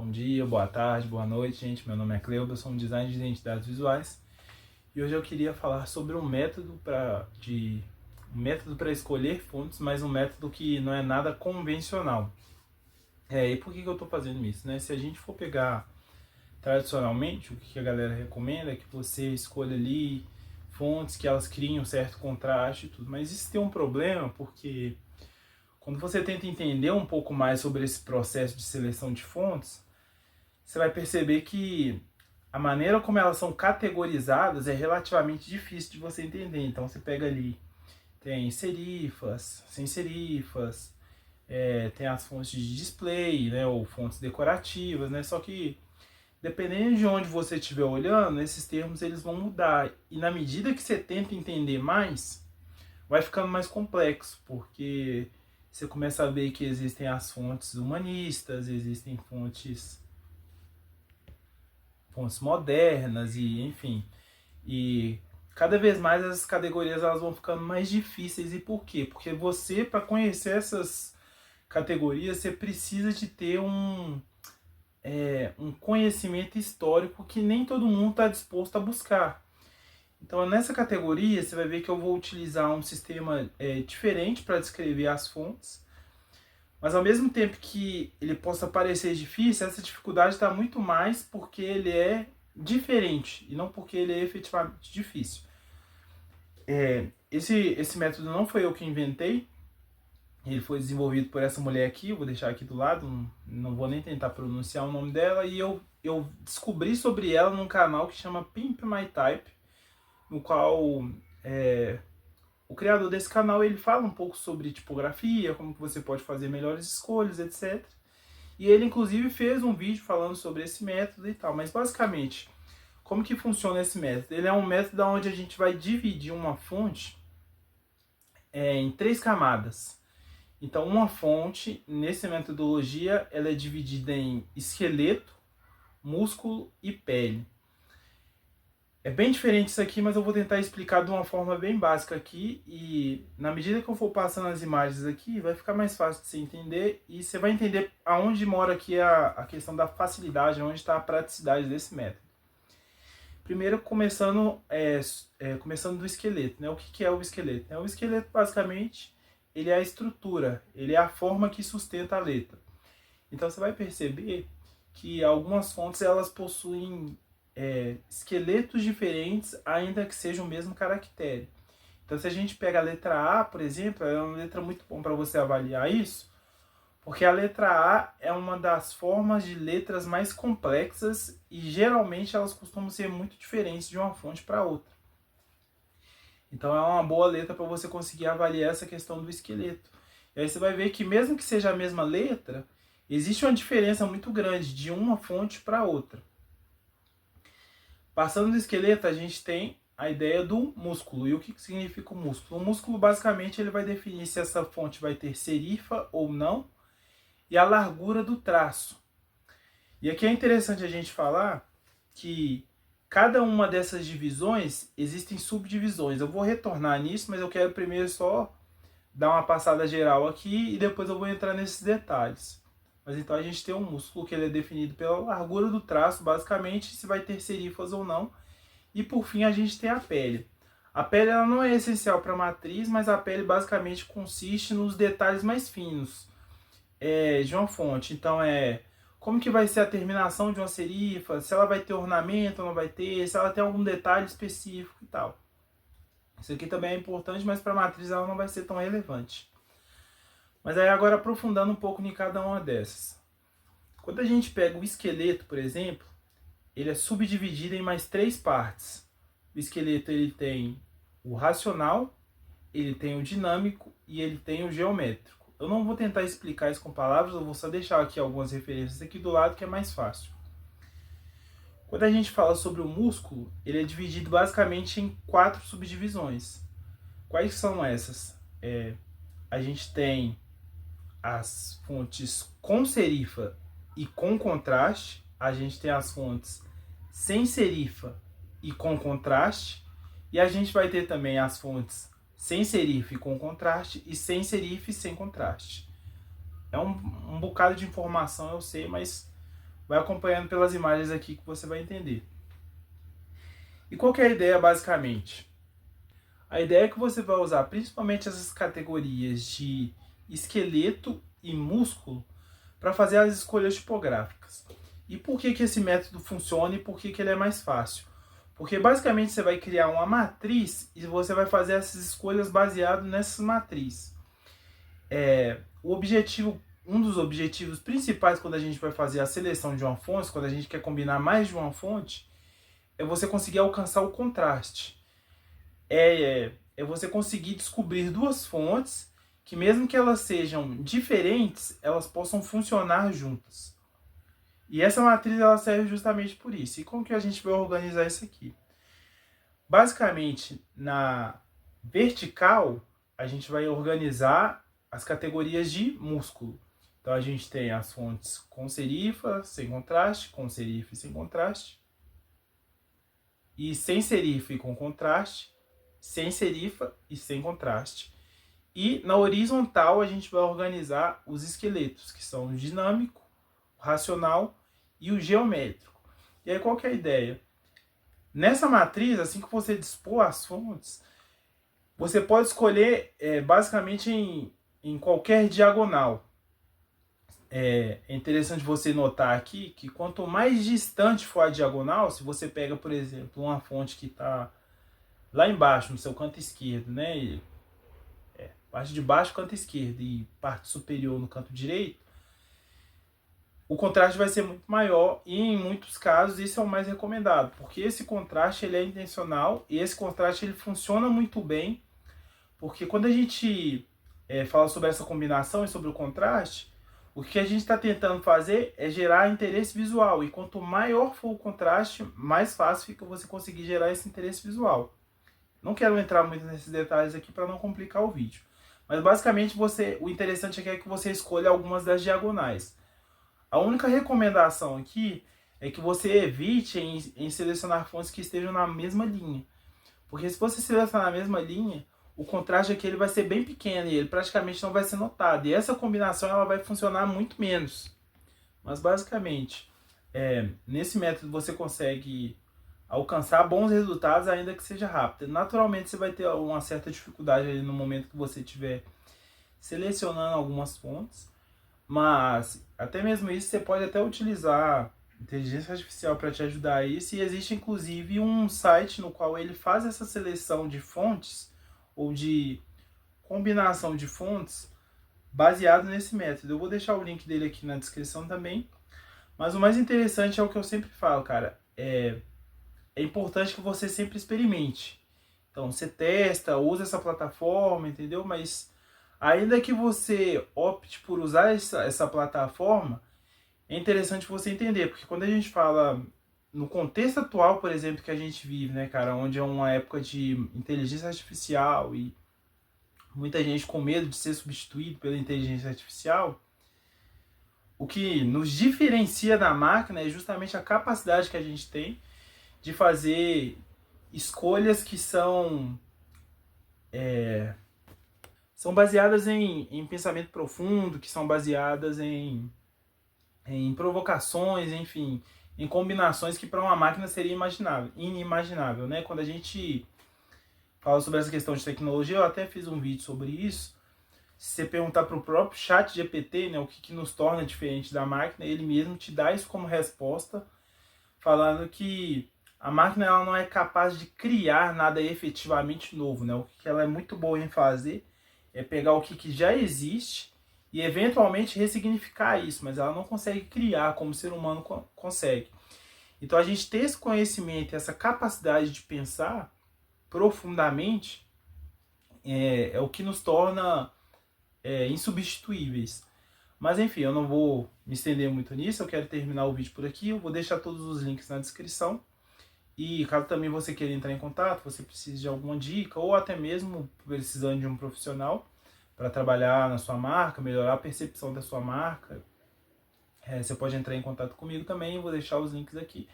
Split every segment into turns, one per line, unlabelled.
Bom dia, boa tarde, boa noite, gente. Meu nome é Cleudo, eu sou um designer de identidades visuais e hoje eu queria falar sobre um método para escolher fontes, mas um método que não é nada convencional. E por que eu estou fazendo isso, né? Se a gente for pegar tradicionalmente, o que a galera recomenda é que você escolha ali fontes que elas criem um certo contraste e tudo, mas isso tem um problema porque quando você tenta entender um pouco mais sobre esse processo de seleção de fontes, você vai perceber que a maneira como elas são categorizadas é relativamente difícil de você entender. Então você pega ali, tem serifas, sem serifas, tem as fontes de display, né, ou fontes decorativas, né, só que dependendo de onde você estiver olhando, esses termos eles vão mudar. E na medida que você tenta entender mais, vai ficando mais complexo, porque você começa a ver que existem as fontes humanistas, existem fontes modernas e enfim. E cada vez mais essas categorias elas vão ficando mais difíceis. E por quê? Porque você, para conhecer essas categorias, você precisa de ter um conhecimento histórico que nem todo mundo está disposto a buscar. Então, nessa categoria, você vai ver que eu vou utilizar um sistema diferente para descrever as fontes, mas ao mesmo tempo que ele possa parecer difícil, essa dificuldade está muito mais porque ele é diferente e não porque ele é efetivamente difícil. Esse método não foi eu que inventei, ele foi desenvolvido por essa mulher aqui, eu vou deixar aqui do lado, não vou nem tentar pronunciar o nome dela, e eu descobri sobre ela num canal que chama Pimp My Type, no qual o criador desse canal ele fala um pouco sobre tipografia, como que você pode fazer melhores escolhas, etc. E ele inclusive fez um vídeo falando sobre esse método e tal, mas basicamente, como que funciona esse método? Ele é um método onde a gente vai dividir uma fonte em 3 camadas. Então, uma fonte, nessa metodologia, ela é dividida em esqueleto, músculo e pele. É bem diferente isso aqui, mas eu vou tentar explicar de uma forma bem básica aqui e na medida que eu for passando as imagens aqui, vai ficar mais fácil de você entender e você vai entender aonde mora aqui a questão da facilidade, onde está a praticidade desse método. Primeiro, começando do esqueleto, né? O que é o esqueleto? O esqueleto, basicamente, ele é a estrutura, ele é a forma que sustenta a letra. Então, você vai perceber que algumas fontes elas possuem esqueletos diferentes, ainda que seja o mesmo caractere. Então, se a gente pega a letra A, por exemplo, é uma letra muito bom para você avaliar isso, porque a letra A é uma das formas de letras mais complexas e geralmente elas costumam ser muito diferentes de uma fonte para outra. Então, é uma boa letra para você conseguir avaliar essa questão do esqueleto. E aí você vai ver que mesmo que seja a mesma letra, existe uma diferença muito grande de uma fonte para outra. Passando do esqueleto, a gente tem a ideia do músculo. E o que significa o músculo? O músculo, basicamente, ele vai definir se essa fonte vai ter serifa ou não e a largura do traço. E aqui é interessante a gente falar que cada uma dessas divisões, existem subdivisões. Eu vou retornar nisso, mas eu quero primeiro só dar uma passada geral aqui e depois eu vou entrar nesses detalhes. Mas então a gente tem um músculo que ele é definido pela largura do traço, basicamente, se vai ter serifas ou não. E por fim a gente tem a pele. A pele ela não é essencial para a matriz, mas a pele basicamente consiste nos detalhes mais finos de uma fonte. Então como que vai ser a terminação de uma serifa, se ela vai ter ornamento ou não vai ter, se ela tem algum detalhe específico e tal. Isso aqui também é importante, mas para a matriz ela não vai ser tão relevante. Mas aí agora aprofundando um pouco em cada uma dessas. Quando a gente pega o esqueleto, por exemplo, ele é subdividido em mais 3 partes. O esqueleto ele tem o racional, ele tem o dinâmico e ele tem o geométrico. Eu não vou tentar explicar isso com palavras, eu vou só deixar aqui algumas referências aqui do lado que é mais fácil. Quando a gente fala sobre o músculo, ele é dividido basicamente em 4 subdivisões. Quais são essas? A gente tem as fontes com serifa e com contraste, a gente tem as fontes sem serifa e com contraste, e a gente vai ter também as fontes sem serifa e com contraste, e sem serifa e sem contraste. É um bocado de informação, eu sei, mas vai acompanhando pelas imagens aqui que você vai entender. E qual que é a ideia basicamente? A ideia é que você vai usar principalmente essas categorias de esqueleto e músculo para fazer as escolhas tipográficas. E por que esse método funciona e por que ele é mais fácil? Porque basicamente você vai criar uma matriz e você vai fazer essas escolhas baseado nessas matrizes. Um dos objetivos principais quando a gente vai fazer a seleção de uma fonte, quando a gente quer combinar mais de uma fonte, é você conseguir alcançar o contraste. É você conseguir descobrir duas fontes que, mesmo que elas sejam diferentes, elas possam funcionar juntas. E essa matriz ela serve justamente por isso. E como que a gente vai organizar isso aqui? Basicamente, na vertical, a gente vai organizar as categorias de músculo. Então a gente tem as fontes com serifa, sem contraste, com serifa e sem contraste, e sem serifa e com contraste, sem serifa e sem contraste. E na horizontal a gente vai organizar os esqueletos, que são o dinâmico, o racional e o geométrico. E aí qual que é a ideia? Nessa matriz, assim que você dispor as fontes, você pode escolher basicamente em qualquer diagonal. É interessante você notar aqui que quanto mais distante for a diagonal, se você pega, por exemplo, uma fonte que está lá embaixo, no seu canto esquerdo, né? Parte de baixo, canto esquerdo, e parte superior no canto direito, o contraste vai ser muito maior e em muitos casos isso é o mais recomendado, porque esse contraste ele é intencional e esse contraste ele funciona muito bem, porque quando a gente fala sobre essa combinação e sobre o contraste, o que a gente está tentando fazer é gerar interesse visual, e quanto maior for o contraste, mais fácil fica você conseguir gerar esse interesse visual. Não quero entrar muito nesses detalhes aqui para não complicar o vídeo. Mas basicamente o interessante aqui é que você escolha algumas das diagonais. A única recomendação aqui é que você evite em selecionar fontes que estejam na mesma linha. Porque se você selecionar na mesma linha, o contraste aqui ele vai ser bem pequeno e ele praticamente não vai ser notado. E essa combinação ela vai funcionar muito menos. Mas basicamente, nesse método você consegue alcançar bons resultados, ainda que seja rápido. Naturalmente você vai ter uma certa dificuldade ali no momento que você estiver selecionando algumas fontes, mas até mesmo isso você pode até utilizar inteligência artificial para te ajudar a isso, e existe inclusive um site no qual ele faz essa seleção de fontes ou de combinação de fontes baseado nesse método. Eu vou deixar o link dele aqui na descrição também, mas o mais interessante é o que eu sempre falo, cara, é importante que você sempre experimente. Então, você testa, usa essa plataforma, entendeu? Mas ainda que você opte por usar essa plataforma, é interessante você entender, porque quando a gente fala no contexto atual, por exemplo, que a gente vive, né, cara, onde é uma época de inteligência artificial e muita gente com medo de ser substituído pela inteligência artificial, o que nos diferencia da máquina é justamente a capacidade que a gente tem de fazer escolhas que são baseadas em pensamento profundo, que são baseadas em provocações, enfim, em combinações que para uma máquina seria inimaginável, né? Quando a gente fala sobre essa questão de tecnologia, eu até fiz um vídeo sobre isso. Se você perguntar para o próprio chat GPT, né, o que nos torna diferente da máquina, ele mesmo te dá isso como resposta, falando que a máquina ela não é capaz de criar nada efetivamente novo, né? O que ela é muito boa em fazer é pegar o que já existe e eventualmente ressignificar isso, mas ela não consegue criar como o ser humano consegue. Então a gente ter esse conhecimento, essa capacidade de pensar profundamente é o que nos torna insubstituíveis. Mas enfim, eu não vou me estender muito nisso, eu quero terminar o vídeo por aqui, eu vou deixar todos os links na descrição. E caso também você queira entrar em contato, você precise de alguma dica, ou até mesmo precisando de um profissional para trabalhar na sua marca, melhorar a percepção da sua marca, você pode entrar em contato comigo também, eu vou deixar os links aqui.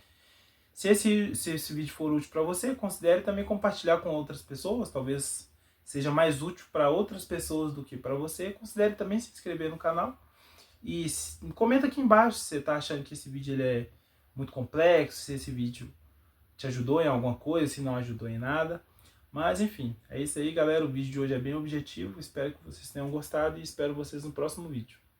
Se esse vídeo for útil para você, considere também compartilhar com outras pessoas, talvez seja mais útil para outras pessoas do que para você. Considere também se inscrever no canal. E comenta aqui embaixo se você tá achando que esse vídeo ele é muito complexo, se esse vídeo te ajudou em alguma coisa, se não ajudou em nada. Mas enfim, é isso aí, galera. O vídeo de hoje é bem objetivo. Espero que vocês tenham gostado e espero vocês no próximo vídeo.